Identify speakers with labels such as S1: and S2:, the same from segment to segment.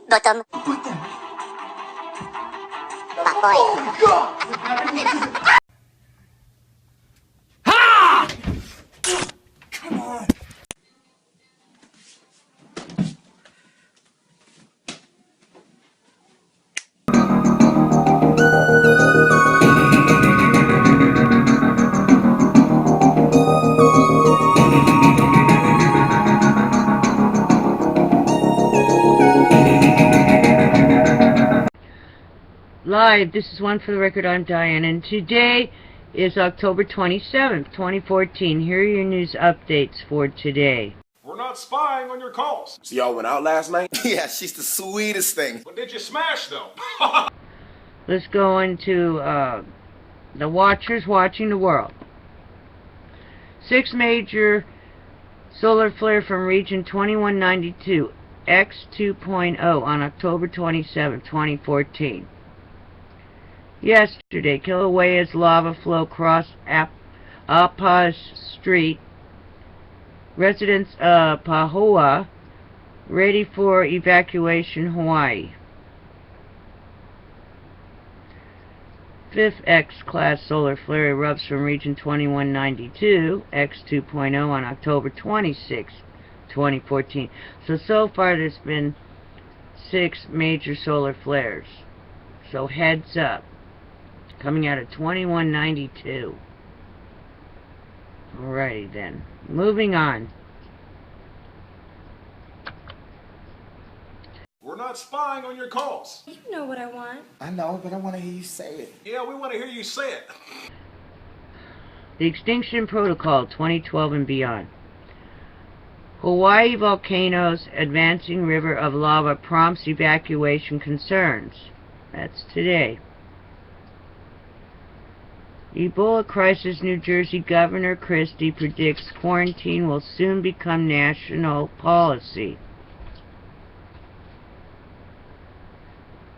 S1: Bottom.
S2: Live, this is One for the Record, I'm Diane, and today is October 27th, 2014. Here are your news updates for today.
S3: We're not spying on your calls.
S4: So y'all went out last night? Yeah, she's the sweetest thing.
S3: What did you smash, though?
S2: Let's go into the Watchers watching the world. 6 major solar flare from region 2192, X 2.0 on October 27, 2014. Yesterday, Kilauea's lava flow crossed Apah's Street. Residents of Pahoa ready for evacuation, Hawaii. 5th X-class solar flare erupts from region 2192, X 2.0 on October 26, 2014. So far there's been 6 major solar flares. So heads up. Coming out of 2192. Alrighty then. Moving on.
S3: We're not spying on your calls.
S5: You know what I want.
S4: I know, but I want to hear you say it.
S3: Yeah, we want to hear you say it.
S2: The Extinction Protocol 2012 and beyond. Hawaii volcanoes, advancing river of lava prompts evacuation concerns. That's today. Ebola crisis. New Jersey Governor Christie predicts quarantine will soon become national policy.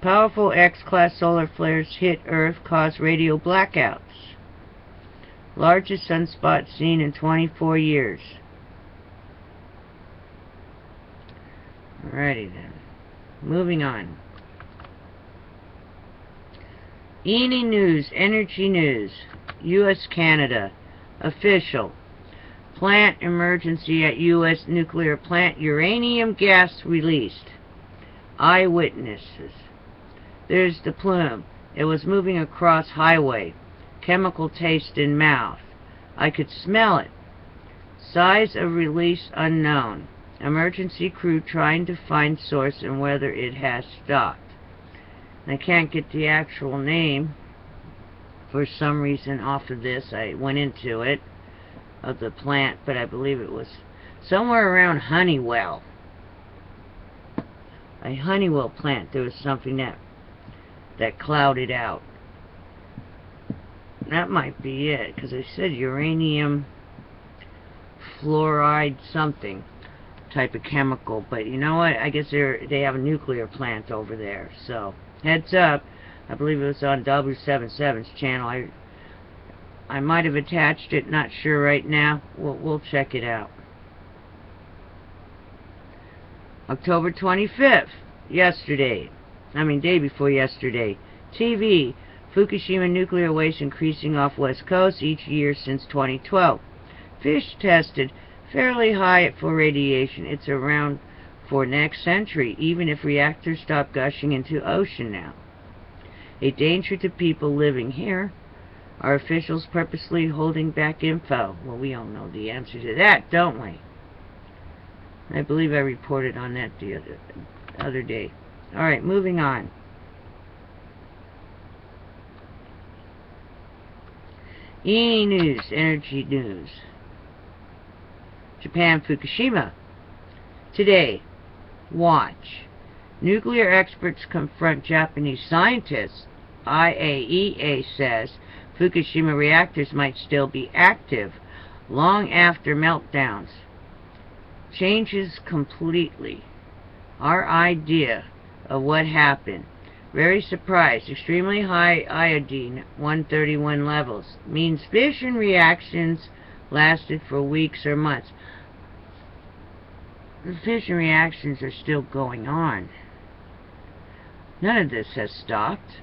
S2: Powerful X-class solar flares hit Earth, cause radio blackouts. Largest sunspot seen in 24 years. Alrighty then. Moving on. ENI News, Energy News, U.S. Canada, official. Plant emergency at U.S. nuclear plant, uranium gas released. Eyewitnesses. There's the plume. It was moving across highway. Chemical taste in mouth. I could smell it. Size of release unknown. Emergency crew trying to find source and whether it has stopped. I can't get the actual name for some reason off of this. I went into it, of the plant, but I believe it was somewhere around Honeywell. A Honeywell plant. There was something that clouded out. That might be it, because I said uranium fluoride something type of chemical, but you know what? I guess they have a nuclear plant over there, so heads up. I believe it was on W77's channel. I might have attached it, not sure right now. We'll check it out. October 25th, day before yesterday. TV, Fukushima nuclear waste increasing off West Coast each year since 2012. Fish tested fairly high for radiation. It's around for next century, even if reactors stop gushing into ocean now. A danger to people living here. Are officials purposely holding back info? Well, we all know the answer to that, don't we? I believe I reported on that the other day. Alright, moving on. ENI News, Energy News. Japan, Fukushima. Today, watch. Nuclear experts confront Japanese scientists. IAEA says Fukushima reactors might still be active long after meltdowns. Changes completely our idea of what happened. Very surprised. Extremely high iodine, 131 levels, means fission reactions lasted for weeks or months. The fission reactions are still going on. None of this has stopped.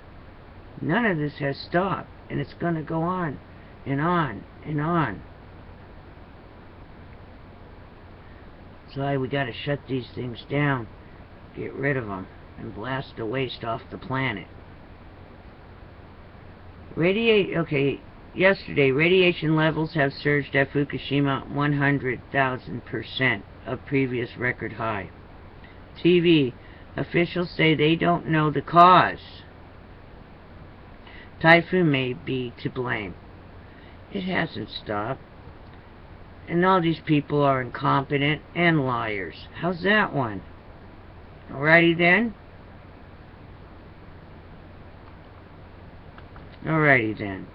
S2: None of this has stopped. And it's going to go on and on and on. So we got to shut these things down. Get rid of them. And blast the waste off the planet. Yesterday, radiation levels have surged at Fukushima 100,000% of previous record high. TV, officials say they don't know the cause. Typhoon may be to blame. It hasn't stopped. And all these people are incompetent and liars. How's that one? Alrighty then? Alrighty then.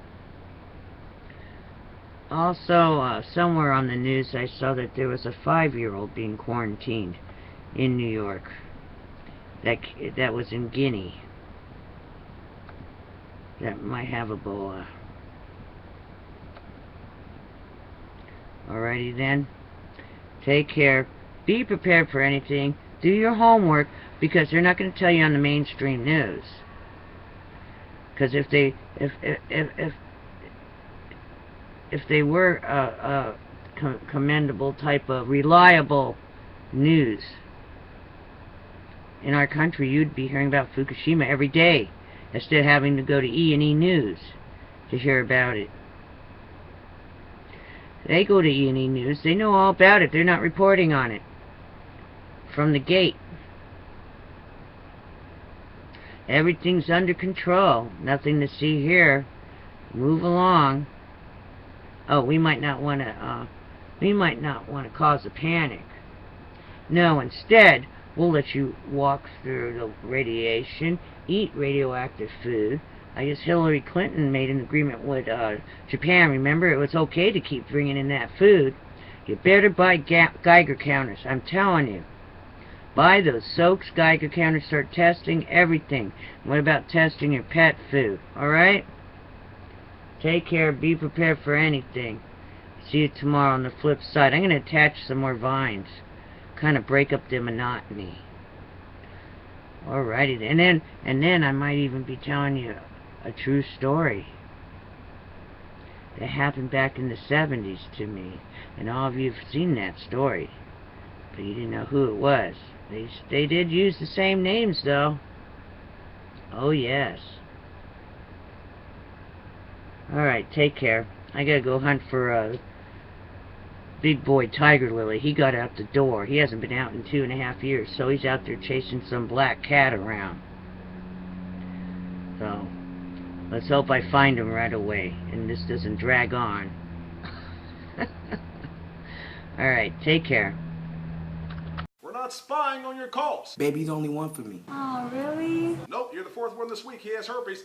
S2: Also, somewhere on the news I saw that there was a 5-year-old being quarantined in New York. That was in Guinea. That might have Ebola. Alrighty then. Take care. Be prepared for anything. Do your homework, because they're not going to tell you on the mainstream news. Because if they were a commendable type of reliable news in our country, you'd be hearing about Fukushima every day, instead of having to go to E&E News to hear about it. They go to E&E News. They know all about it. They're not reporting on it from the gate. Everything's under control. Nothing to see here. Move along. Oh, we might not want to cause a panic. No, instead, we'll let you walk through the radiation, eat radioactive food. I guess Hillary Clinton made an agreement with Japan. Remember, it was okay to keep bringing in that food. You better buy Geiger counters. I'm telling you. Buy those soaks, Geiger counters. Start testing everything. What about testing your pet food? Alright? Take care. Be prepared for anything. See you tomorrow on the flip side. I'm going to attach some more vines. Kind of break up the monotony. Alrighty then. And then I might even be telling you a true story that happened back in the 70s to me. And all of you have seen that story. But you didn't know who it was. They did use the same names, though. Oh, yes. Alright, take care. I gotta go hunt for big boy tiger lily. He got out the door. He hasn't been out in 2.5 years, so he's out there chasing some black cat around. So, let's hope I find him right away, and this doesn't drag on. Alright, take care.
S3: We're not spying on your calls.
S4: Baby's the only one for me.
S1: Oh, really?
S3: Nope, you're the 4th one this week. He has herpes.